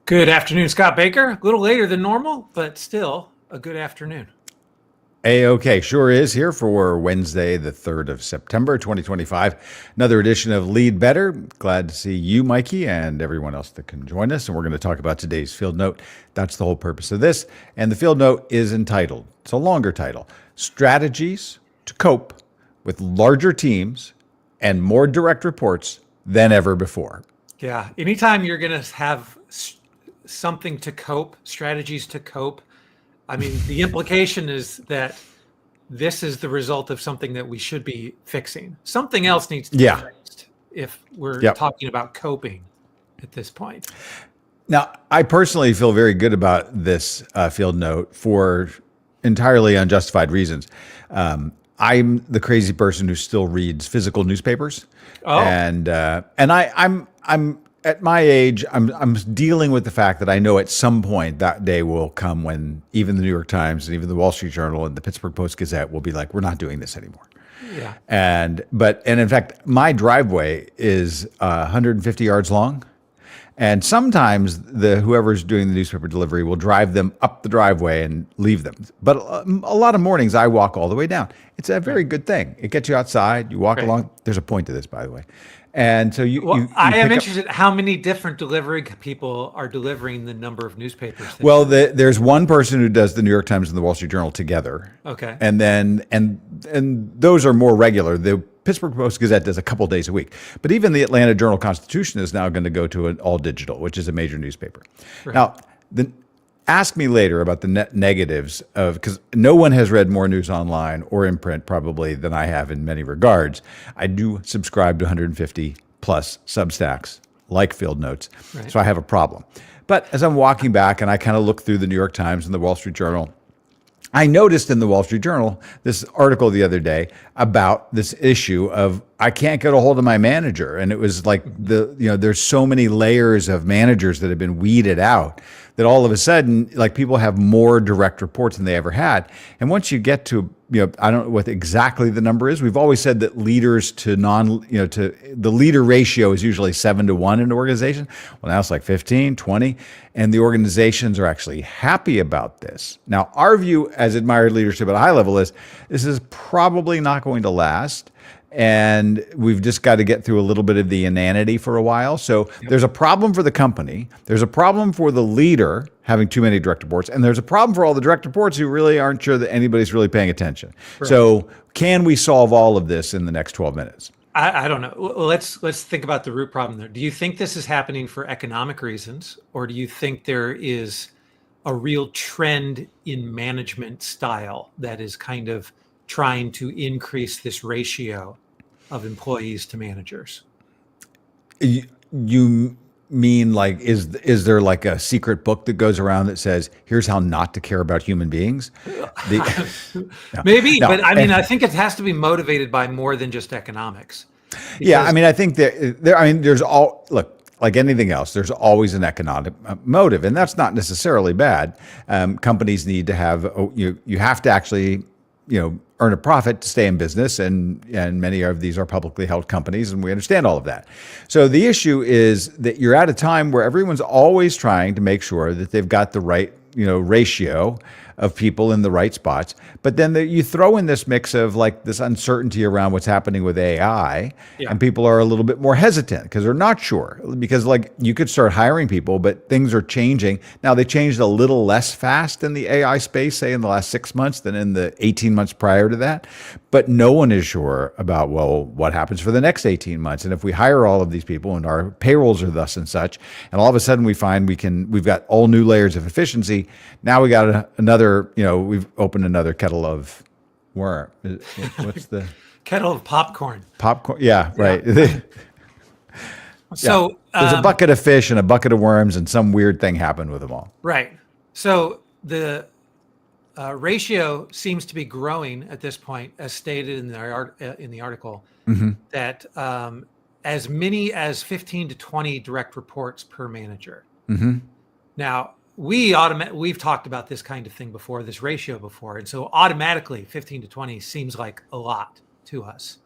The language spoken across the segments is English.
Good afternoon, Scott Baker. A little later than normal, but still a good afternoon. A-OK, sure is here for Wednesday, the 3rd of September, 2025. Another edition of Lead Better. Glad to see you, Mikey, and everyone else that can join us. And we're going to talk about today's field note. That's the whole purpose of this. And the field note is entitled, it's a longer title, Strategies to Cope with Larger Teams and More Direct Reports Than Ever Before. Yeah. Anytime you're going to have something to cope, strategies to cope, I mean, the implication is that this is the result of something that we should be fixing. Something else needs to be fixed if we're talking about coping at this point. Now, I personally feel very good about this field note for entirely unjustified reasons. I'm the crazy person who still reads physical newspapers, and I'm at my age, I'm dealing with the fact that I know at some point that day will come when even the New York Times and even the Wall Street Journal and the Pittsburgh Post-Gazette will be like, we're not doing this anymore. Yeah. And in fact, my driveway is 150 yards long. And sometimes whoever's doing the newspaper delivery will drive them up the driveway and leave them. But a lot of mornings I walk all the way down. It's a very good thing. It gets you outside. You walk along. There's a point to this, by the way. And so I am interested. How many different delivery people are delivering the number of newspapers? Well, there's one person who does the New York Times and the Wall Street Journal together. Okay. And then and those are more regular. The Pittsburgh Post-Gazette does a couple days a week. But even the Atlanta Journal-Constitution is now going to go to an all digital, which is a major newspaper. Right. Now, ask me later about the negatives of, because no one has read more news online or in print probably than I have in many regards. I do subscribe to 150 plus Substacks like field notes, so I have a problem. But as I'm walking back and I kind of look through the New York Times and the Wall Street Journal, I noticed in the Wall Street Journal this article the other day about this issue of I can't get a hold of my manager. And it was like there's so many layers of managers that have been weeded out that all of a sudden, like, people have more direct reports than they ever had. And once you get to, I don't know what exactly the number is. We've always said that leaders to the leader ratio is usually 7-1 in an organization. Well, now it's like 15, 20, and the organizations are actually happy about this. Now, our view as admired leadership at a high level is this is probably not going to last. And we've just got to get through a little bit of the inanity for a while. So there's a problem for the company. There's a problem for the leader having too many direct reports. And there's a problem for all the direct reports who really aren't sure that anybody's really paying attention. Right. So can we solve all of this in the next 12 minutes? I don't know. Well, let's think about the root problem there. Do you think this is happening for economic reasons? Or do you think there is a real trend in management style that is kind of trying to increase this ratio of employees to managers? You mean, like, is there like a secret book that goes around that says, here's how not to care about human beings? Maybe, but I mean, I think it has to be motivated by more than just economics. Yeah, I mean, I think there's like anything else, there's always an economic motive, and that's not necessarily bad. Companies need to have, you have to actually, earn a profit to stay in business, and many of these are publicly held companies, and we understand all of that. So the issue is that you're at a time where everyone's always trying to make sure that they've got the right, ratio of people in the right spots. But then you throw in this mix of like this uncertainty around what's happening with AI, and people are a little bit more hesitant because they're not sure. Because, like, you could start hiring people, but things are changing. Now, they changed a little less fast in the AI space, say in the last 6 months than in the 18 months prior to that. But no one is sure about, well, what happens for the next 18 months. And if we hire all of these people and our payrolls are thus and such, and all of a sudden we find we've got all new layers of efficiency. Now we got another, we've opened another kettle of worm. What's the kettle of popcorn? Popcorn. Yeah, right. Yeah. So there's a bucket of fish and a bucket of worms, and some weird thing happened with them all. Right. So the ratio seems to be growing at this point, as stated in the article, that as many as 15 to 20 direct reports per manager. Now, we've talked about this kind of thing before, this ratio before, and so automatically 15 to 20 seems like a lot to us.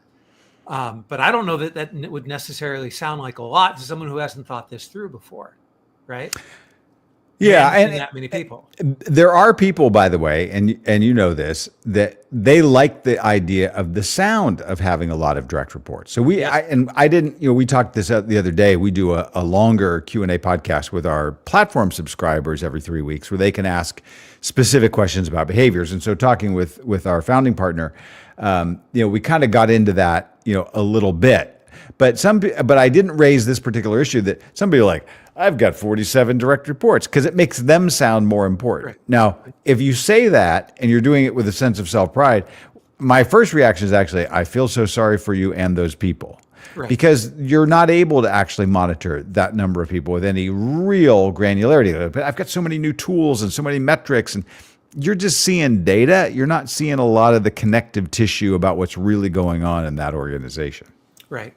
But I don't know that would necessarily sound like a lot to someone who hasn't thought this through before, right? managing that many people. There are people, by the way, and you know this, that they like the idea of the sound of having a lot of direct reports. So I didn't, we talked this out the other day. We do a longer Q&A podcast with our platform subscribers every 3 weeks where they can ask specific questions about behaviors. And so talking with our founding partner, we kind of got into that, a little bit. But I didn't raise this particular issue that somebody like, I've got 47 direct reports, because it makes them sound more important. Right. Now, if you say that and you're doing it with a sense of self-pride, my first reaction is actually, I feel so sorry for you and those people. Right. Because you're not able to actually monitor that number of people with any real granularity. But I've got so many new tools and so many metrics, and you're just seeing data. You're not seeing a lot of the connective tissue about what's really going on in that organization. Right.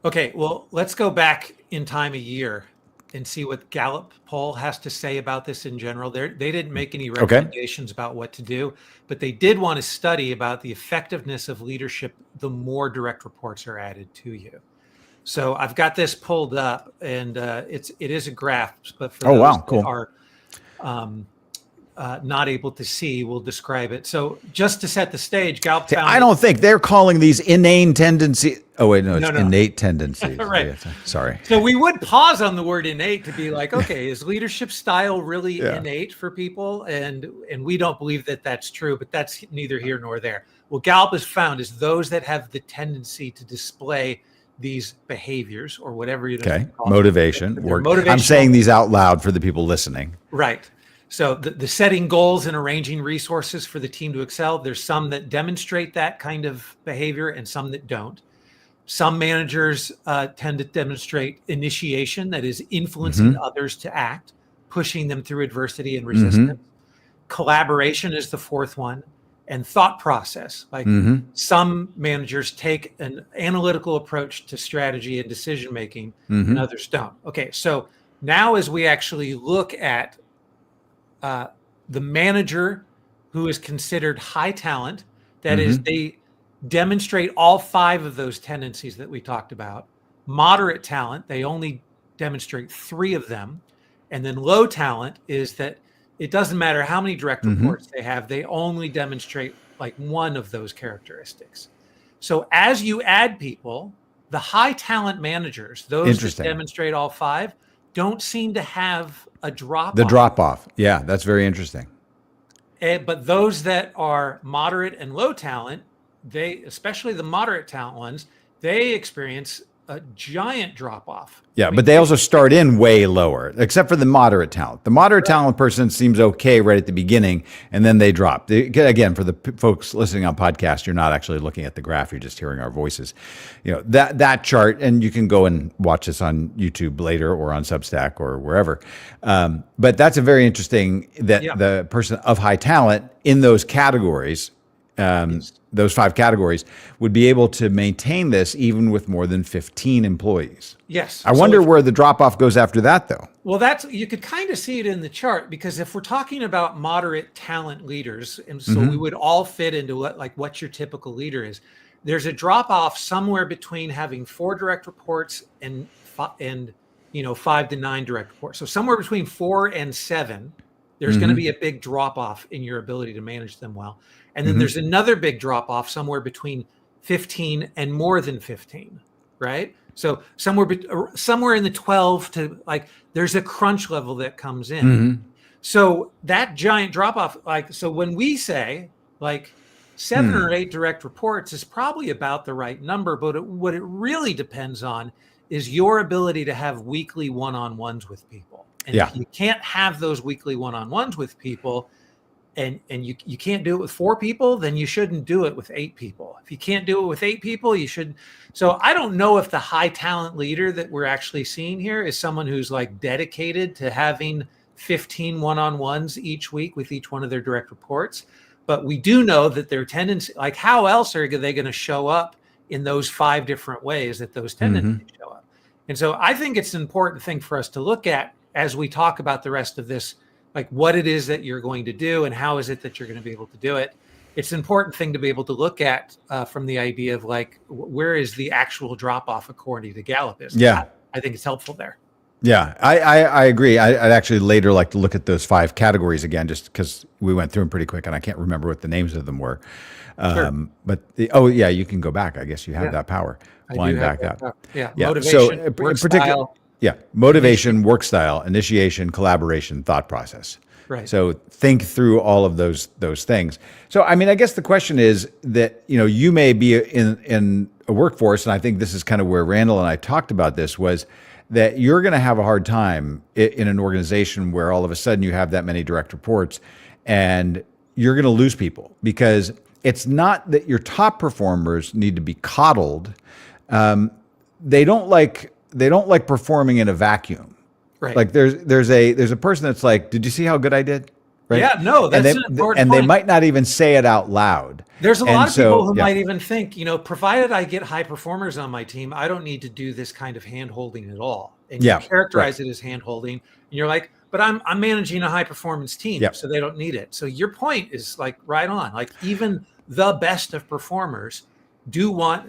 Okay, well, let's go back in time a year and see what Gallup poll has to say about this in general. They didn't make any recommendations about what to do, but they did want to study about the effectiveness of leadership the more direct reports are added to you. So I've got this pulled up, and it is a graph, but for those that are not able to see, we'll describe it. So just to set the stage, Gallup found... I don't think they're calling these inane tendencies. Oh, wait, no, it's innate tendencies. Right. Yeah, sorry. So we would pause on the word innate to be like, okay, is leadership style really innate for people? And we don't believe that that's true, but that's neither here nor there. What Gallup has found is those that have the tendency to display these behaviors, or whatever you call motivation. I'm saying these out loud for the people listening. Right. So the setting goals and arranging resources for the team to excel, there's some that demonstrate that kind of behavior and some that don't. Some managers tend to demonstrate initiation, that is influencing others to act, pushing them through adversity and resistance. Collaboration is the fourth one, and thought process. Like some managers take an analytical approach to strategy and decision making, and others don't. Okay, so now as we actually look at the manager who is considered high talent, that is, they demonstrate all 5 of those tendencies that we talked about. Moderate talent, they only demonstrate 3 of them. And then low talent is that it doesn't matter how many direct reports they have, they only demonstrate like 1 of those characteristics. So as you add people, the high talent managers, those that demonstrate all 5, don't seem to have a drop-off. The drop-off. Yeah, that's very interesting. But those that are moderate and low talent, especially the moderate talent ones, they experience a giant drop-off. Yeah, but they also start in way lower, except for the moderate talent. The moderate talent person seems okay right at the beginning, and then they drop. Again, for the folks listening on podcast, you're not actually looking at the graph; you're just hearing our voices. That chart, and you can go and watch this on YouTube later or on Substack or wherever. But that's a very interesting that the person of high talent in those categories. Those 5 categories would be able to maintain this even with more than 15 employees. Yes. I wonder where the drop-off goes after that, though. Well, you could kind of see it in the chart, because if we're talking about moderate talent leaders, and so we would all fit into what your typical leader is, there's a drop-off somewhere between having 4 direct reports and 5 to 9 direct reports. So somewhere between 4 and 7, there's going to be a big drop-off in your ability to manage them well. And then there's another big drop-off somewhere between 15 and more than 15, right? So somewhere in the 12 to there's a crunch level that comes in. So that giant drop-off, so when we say 7 or 8 direct reports is probably about the right number, but what it really depends on is your ability to have weekly one-on-ones with people. And if you can't have those weekly one-on-ones with people, and you can't do it with 4 people, then you shouldn't do it with 8 people. If you can't do it with 8 people, you should. So I don't know if the high talent leader that we're actually seeing here is someone who's dedicated to having 15 one-on-ones each week with each one of their direct reports. But we do know that their tendency, how else are they going to show up in those 5 different ways that those tendencies show up? And so I think it's an important thing for us to look at as we talk about the rest of this, what it is that you're going to do and how is it that you're going to be able to do it. It's an important thing to be able to look at from the idea of where is the actual drop off according to Gallup is. Yeah. I think it's helpful there. Yeah, I agree. I'd actually later like to look at those 5 categories again, just because we went through them pretty quick and I can't remember what the names of them were. Sure. Oh yeah, you can go back. I guess you have Yeah, that power. I do Wind have back that. up. Yeah. Yeah. So Motivation, in work particular, style, yeah, motivation, work style, initiation, collaboration, thought process. right. So think through all of those things. So I mean, I guess the question is that you may be in a workforce, and I think this is kind of where Randall and I talked about this, was that you're going to have a hard time in an organization where all of a sudden you have that many direct reports, and you're going to lose people, because it's not that your top performers need to be coddled. They don't like performing in a vacuum. Right. Like there's a person that's like, did you see how good I did? Right. Yeah, no, And that's an important they point. might not even say it out loud. There's a And lot of so, people who yeah. might even think, provided I get high performers on my team, I don't need to do this kind of hand holding at all. And Yeah, you characterize it as hand holding, and you're like, but I'm managing a high performance team, Yep. so they don't need it. So your point is like right on. Like even the best of performers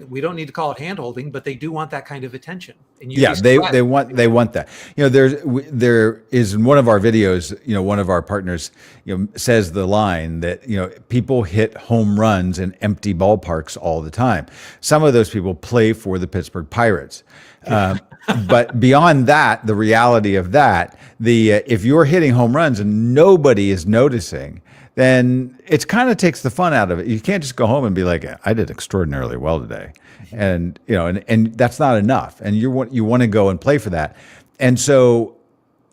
we don't need to call it hand holding, but they do want that kind of attention. And you Yeah, they want that. There is in one of our videos, one of our partners, says the line that people hit home runs in empty ballparks all the time. Some of those people play for the Pittsburgh Pirates. But beyond that, the reality of that, if you're hitting home runs and nobody is noticing, then it kind of takes the fun out of it. You can't just go home and be like, I did extraordinarily well today. And, and that's not enough. And you want to go and play for that. And so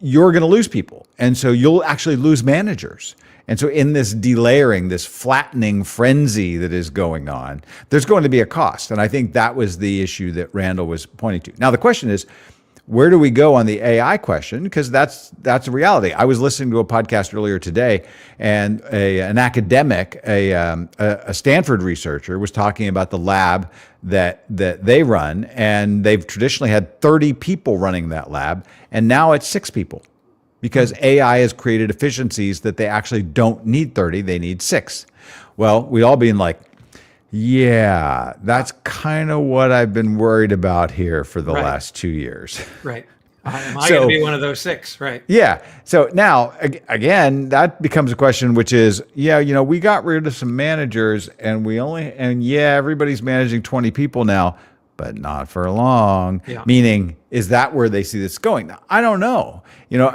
you're going to lose people. And so you'll actually lose managers. And so in this delayering, this flattening frenzy that is going on, there's going to be a cost. And I think that was the issue that Randall was pointing to. Now, the question is, where do we go on the AI question? Because that's a reality. I was listening to a podcast earlier today, and an academic, a Stanford researcher, was talking about the lab that they run, and they've traditionally had 30 people running that lab, and now it's 6 people, because AI has created efficiencies that they actually don't need 30, they need 6. Well, we'd all be like, yeah, that's kind of what I've been worried about here for the last 2 years. Right. Am I going to be one of those 6? Right. Yeah. So now, again, that becomes a question, which is, we got rid of some managers, and everybody's managing 20 people now, but not for long. Yeah. Meaning, is that where they see this going? Now, I don't know.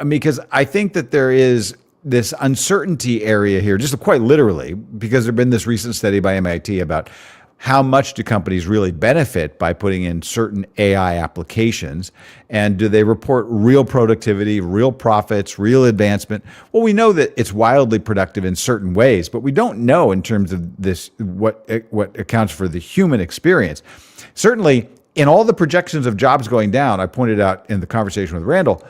Because I think that there is this uncertainty area here, just quite literally, because there's been this recent study by MIT about how much do companies really benefit by putting in certain AI applications, and do they report real productivity, real profits, real advancement? Well, we know that it's wildly productive in certain ways, but we don't know in terms of this what accounts for the human experience. Certainly, in all the projections of jobs going down, I pointed out in the conversation with Randall,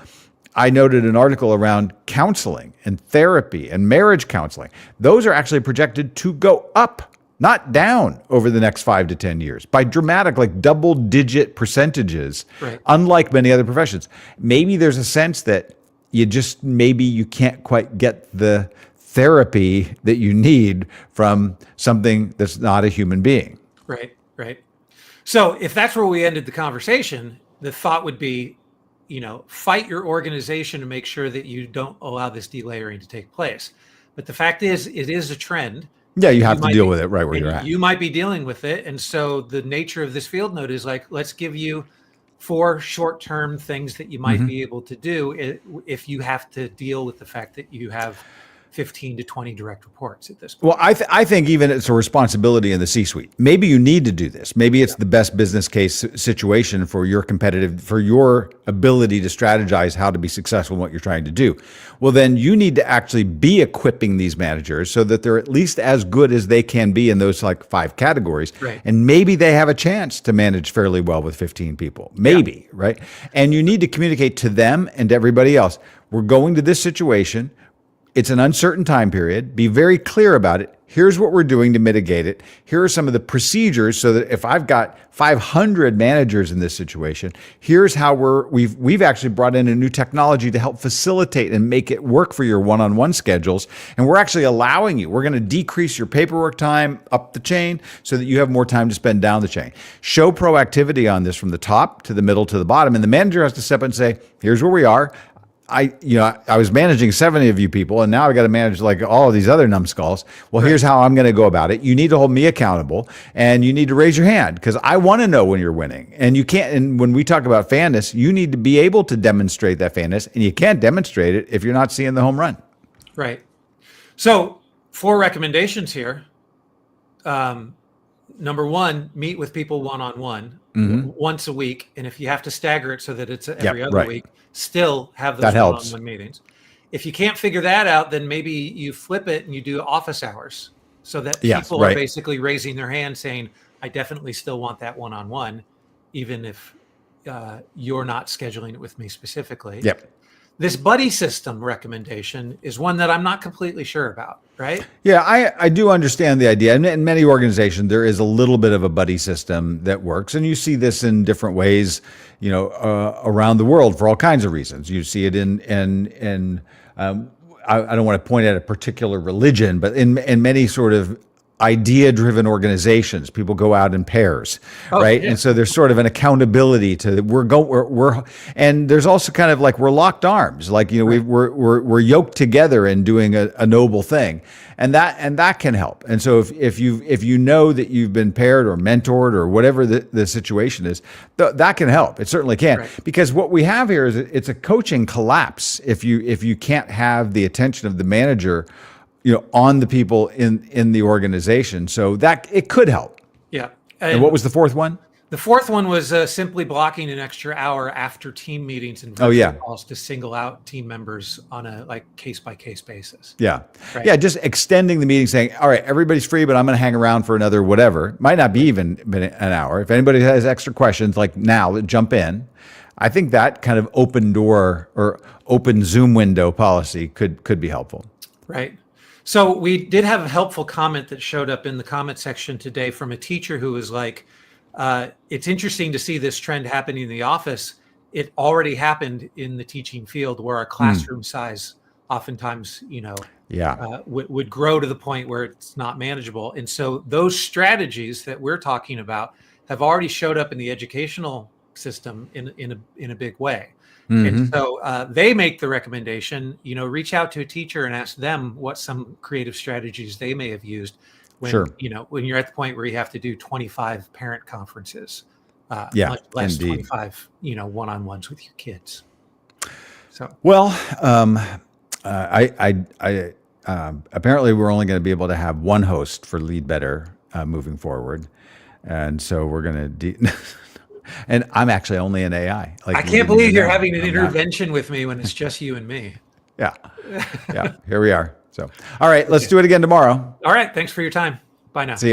I noted an article around counseling and therapy and marriage counseling. Those are actually projected to go up, not down, over the next 5 to 10 years by dramatic, like double-digit percentages, unlike many other professions. Maybe there's a sense that you can't quite get the therapy that you need from something that's not a human being. Right. So if that's where we ended the conversation, the thought would be, fight your organization to make sure that you don't allow this delayering to take place. But the fact is, it is a trend. Yeah, you have to deal with it right where you're at. You might be dealing with it. And so the nature of this field note is like, let's give you 4 short-term things that you might be able to do if you have to deal with the fact that you have 15 to 20 direct reports at this point. Well, I think even it's a responsibility in the C-suite. Maybe you need to do this. Maybe it's the best business case situation for your ability to strategize how to be successful in what you're trying to do. Well, then you need to actually be equipping these managers so that they're at least as good as they can be in those 5 categories. Right. And maybe they have a chance to manage fairly well with 15 people. Maybe, right? And you need to communicate to them and to everybody else. We're going to this situation. it's an uncertain time period. Be very clear about it. Here's what we're doing to mitigate it. Here are some of the procedures so that if I've got 500 managers in this situation, here's how we've actually brought in a new technology to help facilitate and make it work for your one-on-one schedules. And we're actually allowing you, we're going to decrease your paperwork time up the chain so that you have more time to spend down the chain. Show proactivity on this from the top to the middle to the bottom. And the manager has to step in and say, here's where we are. I was managing 70 of you people, and now I got to manage like all of these other numbskulls. Well, here's how I'm going to go about it. You need to hold me accountable, and you need to raise your hand because I want to know when you're winning. And you can't. And when we talk about fairness, you need to be able to demonstrate that fairness, and you can't demonstrate it if you're not seeing the home run. Right. So 4 recommendations here. Number 1, meet with people one-on-one once a week, and if you have to stagger it so that it's every other week, still have those one-on-one meetings. If you can't figure that out, then maybe you flip it and you do office hours so that people are basically raising their hand saying, I definitely still want that one-on-one, even if you're not scheduling it with me specifically. Yep. This buddy system recommendation is one that I'm not completely sure about, right? Yeah, I do understand the idea. And in many organizations, there is a little bit of a buddy system that works. And you see this in different ways, around the world for all kinds of reasons. You see it in I don't want to point at a particular religion, but in many sort of idea-driven organizations, people go out in pairs, right? Yeah. And so there's sort of an accountability to we're and there's also kind of like we're locked arms, like we're yoked together and doing a noble thing, and that can help. And so if you know that you've been paired or mentored or whatever the situation is, that can help. It certainly can, because what we have here is it's a coaching collapse if you can't have the attention of the manager on the people in the organization. So that it could help. Yeah. And what was the 4th one? The 4th one was simply blocking an extra hour after team meetings and calls to single out team members on a case by case basis. Yeah. Right. Yeah. Just extending the meeting, saying, all right, everybody's free, but I'm going to hang around for another whatever. Might not be even an hour. If anybody has extra questions, like now, jump in. I think that kind of open door or open Zoom window policy could be helpful. Right. So we did have a helpful comment that showed up in the comment section today from a teacher who was like, it's interesting to see this trend happening in the office. It already happened in the teaching field where our classroom size oftentimes, would grow to the point where it's not manageable. And so those strategies that we're talking about have already showed up in the educational system in a big way. And so they make the recommendation, reach out to a teacher and ask them what some creative strategies they may have used when, when you're at the point where you have to do 25 parent conferences, much less indeed. 25, one-on-ones with your kids. So, well, I apparently we're only going to be able to have one host for Lead Better moving forward. And so we're going to and I'm actually only an AI. I can't believe you're having an intervention with me when it's just you and me. Yeah. Here we are. So, all right, let's do it again tomorrow. All right. Thanks for your time. Bye now. See you.